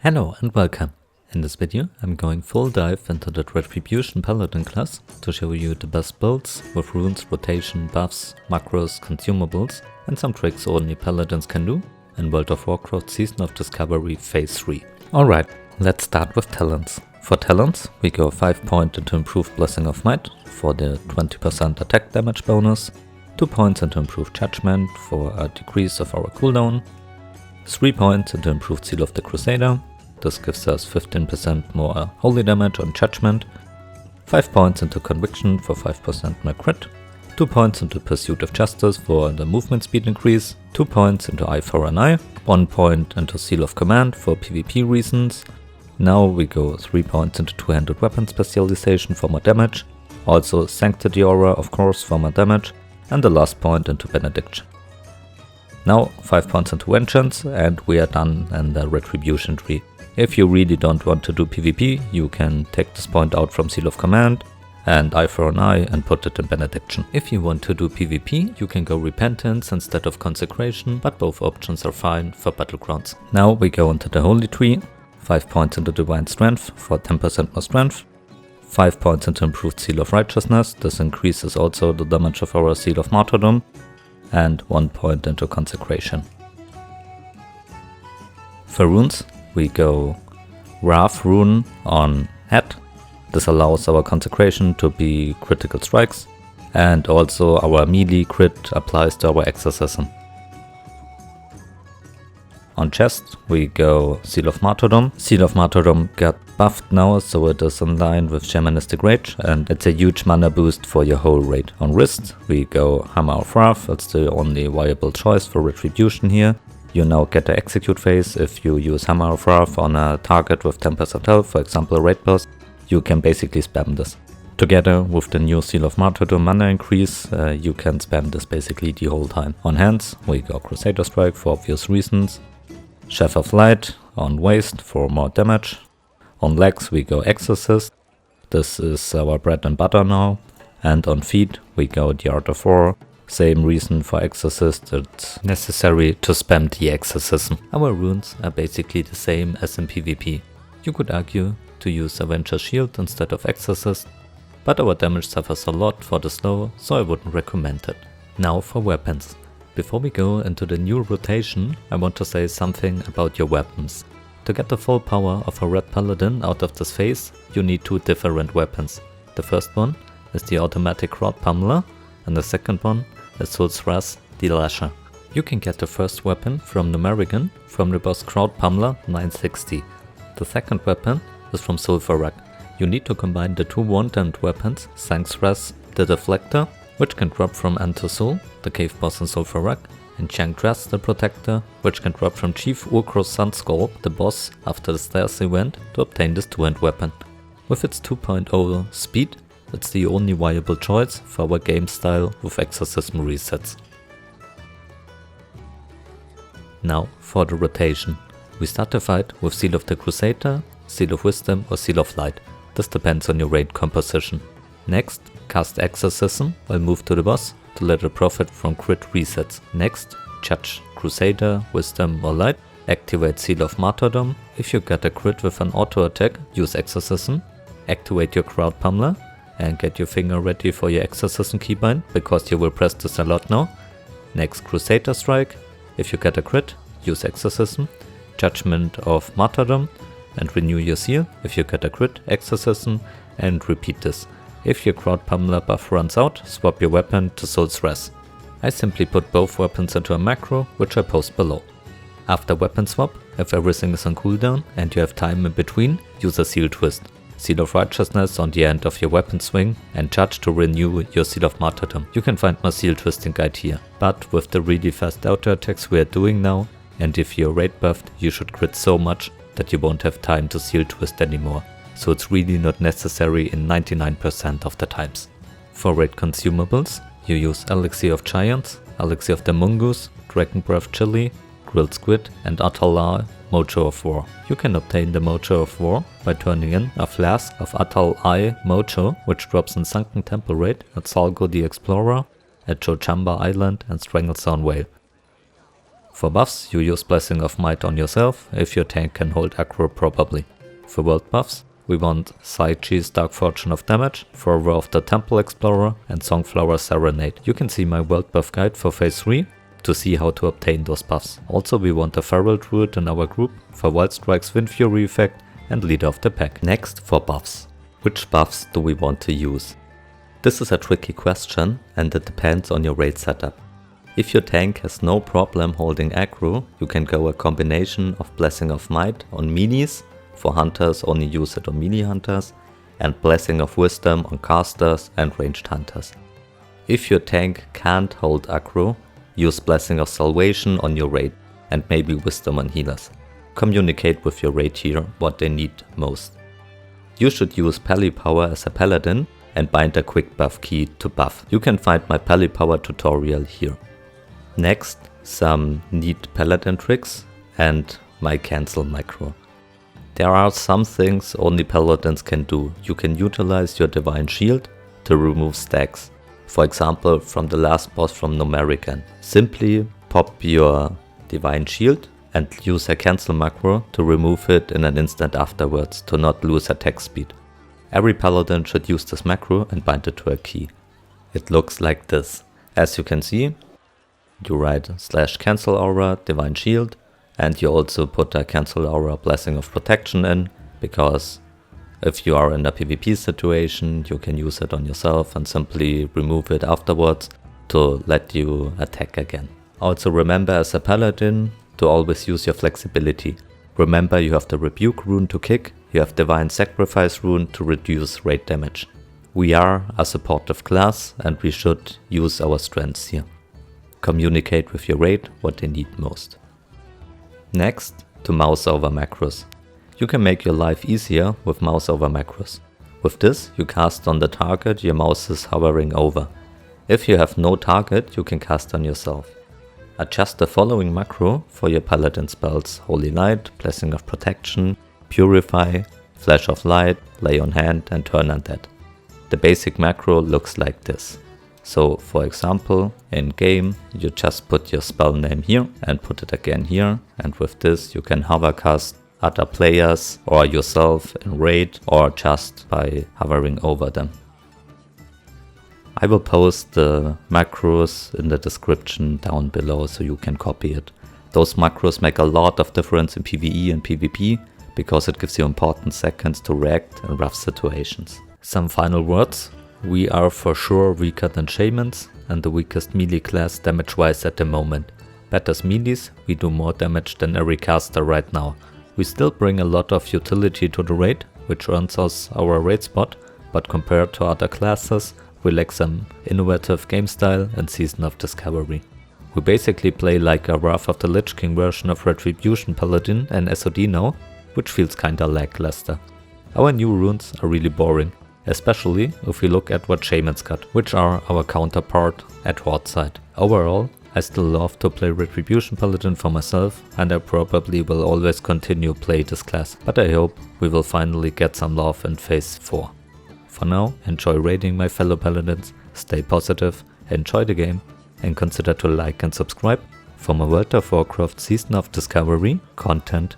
Hello and welcome. In this video I'm going full dive into the Retribution Paladin class to show you the best builds with runes, rotation, buffs, macros, consumables and some tricks only paladins can do in World of Warcraft Season of Discovery Phase 3. Alright, let's start with talents. For talents we go 5 points into improved Blessing of Might for the 20% attack damage bonus, 2 points into improved Judgment for a decrease of our cooldown, 3 points into improved Seal of the Crusader. This gives us 15% more holy damage on Judgment, 5 points into Conviction for 5% more crit, 2 points into Pursuit of Justice for the movement speed increase, 2 points into Eye for an Eye, 1 point into Seal of Command for PvP reasons. Now we go 3 points into Two-Handed Weapon Specialization for more damage, also Sanctity Aura of course for more damage, and the last point into Benediction. Now 5 points into Vengeance and we are done in the Retribution tree. If you really don't want to do PvP, you can take this point out from Seal of Command and Eye for an Eye and put it in Benediction. If you want to do PvP, you can go Repentance instead of Consecration, but both options are fine for Battlegrounds. Now we go into the Holy Tree, 5 points into Divine Strength for 10% more strength, 5 points into Improved Seal of Righteousness, this increases also the damage of our Seal of Martyrdom, and 1 point into Consecration. For runes, we go Wrath rune on Head. This allows our Consecration to be critical strikes, and also our melee crit applies to our Exorcism. On Chest we go Seal of Martyrdom. Seal of Martyrdom got buffed now, so it is in line with Shamanistic Rage and it's a huge mana boost for your whole raid. On Wrist we go Hammer of Wrath, it's the only viable choice for Retribution here. You now get the execute phase. If you use Hammer of Wrath on a target with 10% health, for example a raid boss, you can basically spam this. Together with the new Seal of Martyrdom mana increase, you can spam this basically the whole time. On Hands we go Crusader Strike for obvious reasons, Chef of Light on Waist for more damage. On Legs we go Exorcist, this is our bread and butter now. And on Feet we go the Art of War. Same reason for Exorcist, it's necessary to spam the Exorcism. Our runes are basically the same as in PvP. You could argue to use Avenger Shield instead of Exorcist, but our damage suffers a lot for the slow, so I wouldn't recommend it. Now for weapons. Before we go into the new rotation, I want to say something about your weapons. To get the full power of a Red Paladin out of this phase, you need 2 different weapons. The first one is the Automatic Crowd Pummeler, and the second one is Sul'thraze the Lasher. You can get the first weapon from Numerican from the boss Crowd Pummeler 960. The second weapon is from Sul'thraze. You need to combine the 2 wand-end weapons, Sul'thraze the Deflector, which can drop from Antosul, the cave boss in Sul'thraze, and Chang'Dras the Protector, which can drop from Chief Urkr's Sunskull, the boss after the Stairs event, to obtain this 2-hand weapon. With its 2.0 speed, it's the only viable choice for our game style with Exorcism resets. Now for the rotation. We start the fight with Seal of the Crusader, Seal of Wisdom or Seal of Light. This depends on your raid composition. Next, cast Exorcism while move to the boss to let it profit from crit resets. Next, judge Crusader, Wisdom or Light. Activate Seal of Martyrdom. If you get a crit with an auto attack, use Exorcism. Activate your Crowd Pummeler and get your finger ready for your Exorcism keybind, because you will press this a lot now. Next, Crusader Strike. If you get a crit, use Exorcism. Judgment of Martyrdom and renew your seal. If you get a crit, Exorcism, and repeat this. If your Crowd Pummeler buff runs out, swap your weapon to Sul'thraze. I simply put both weapons into a macro, which I post below. After weapon swap, if everything is on cooldown and you have time in between, use a Seal Twist. Seal of Righteousness on the end of your weapon swing and Judge to renew your Seal of Martyrdom. You can find my Seal Twisting guide here. But with the really fast auto attacks we are doing now, and if you're raid buffed, you should crit so much that you won't have time to Seal Twist anymore. So it's really not necessary in 99% of the times. For raid consumables, you use Elixir of Giants, Elixir of the Mungus, Dragon Breath Chili, Grilled Squid and Atal Mojo of War. You can obtain the Mojo of War by turning in a flask of Atal Mojo, which drops in Sunken Temple raid at Salgo the Explorer, at Jochamba Island and Stranglestone Vale. For buffs, you use Blessing of Might on yourself if your tank can hold aggro properly. For world buffs, we want Saichi's Dark Fortune of Damage, Forever of the Temple Explorer and Songflower Serenade. You can see my world buff guide for phase 3 to see how to obtain those buffs. Also we want a Feral Druid in our group for Wild Strike's Wind Fury effect and Leader of the Pack. Next for buffs. Which buffs do we want to use? This is a tricky question and it depends on your raid setup. If your tank has no problem holding aggro, you can go a combination of Blessing of Might on minis. For hunters, only use it on mini hunters, and Blessing of Wisdom on casters and ranged hunters. If your tank can't hold aggro, use Blessing of Salvation on your raid and maybe Wisdom on healers. Communicate with your raid here what they need most. You should use Pally Power as a paladin and bind a quick buff key to buff. You can find my Pally Power tutorial here. Next, some neat paladin tricks and my cancel macro. There are some things only paladins can do. You can utilize your Divine Shield to remove stacks. For example, from the last boss from Numerican. Simply pop your Divine Shield and use a cancel macro to remove it in an instant afterwards to not lose attack speed. Every paladin should use this macro and bind it to a key. It looks like this. As you can see, you write /Cancelaura Divine Shield, and you also put a Cancelaura Blessing of Protection in, because if you are in a PvP situation, you can use it on yourself and simply remove it afterwards to let you attack again. Also remember as a paladin to always use your flexibility. Remember you have the Rebuke rune to kick, you have Divine Sacrifice rune to reduce raid damage. We are a supportive class and we should use our strengths here. Communicate with your raid what they need most. Next, to Mouseover Macros. You can make your life easier with Mouseover Macros. With this, you cast on the target your mouse is hovering over. If you have no target, you can cast on yourself. Adjust the following macro for your paladin spells: Holy Light, Blessing of Protection, Purify, Flash of Light, Lay on Hand and Turn Undead. The basic macro looks like this. So for example, in game you just put your spell name here and put it again here, and with this you can hovercast other players or yourself in raid or just by hovering over them. I will post the macros in the description down below so you can copy it. Those macros make a lot of difference in PvE and PvP because it gives you important seconds to react in rough situations. Some final words. We are for sure weaker than Shamans and the weakest melee class damage wise at the moment. But as melees, we do more damage than every caster right now. We still bring a lot of utility to the raid, which earns us our raid spot, but compared to other classes, we lack some innovative game style and Season of Discovery. We basically play like a Wrath of the Lich King version of Retribution Paladin and SoD now, which feels kinda lackluster. Our new runes are really boring. Especially if we look at what Shamans got, which are our counterpart at Horde side. Overall, I still love to play Retribution Paladin for myself and I probably will always continue play this class, but I hope we will finally get some love in phase 4. For now, enjoy raiding my fellow paladins, stay positive, enjoy the game and consider to like and subscribe for more World of Warcraft Season of Discovery content.